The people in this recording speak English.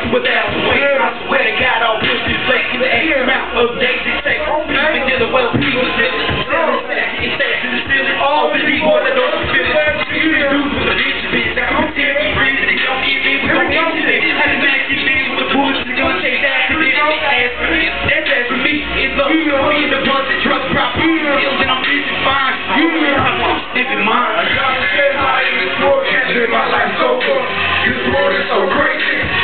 to 1,000 ways. I swear to God, I'll push this place to the X amount of days it takes. Even in the well, people just it's that to the ceiling. All the people that know the feeling. Dudes with a bitch. I don't tell me reason they don't get in. We don't get to this. I just man keep in with the bullets. They're gonna take that to this. That's as for me. It's up. Me in the bus and truck proper. Skills and I'm busy fine. I'm sniffing mine. I gotta say, my aim is for catching my life so good. This world is so crazy.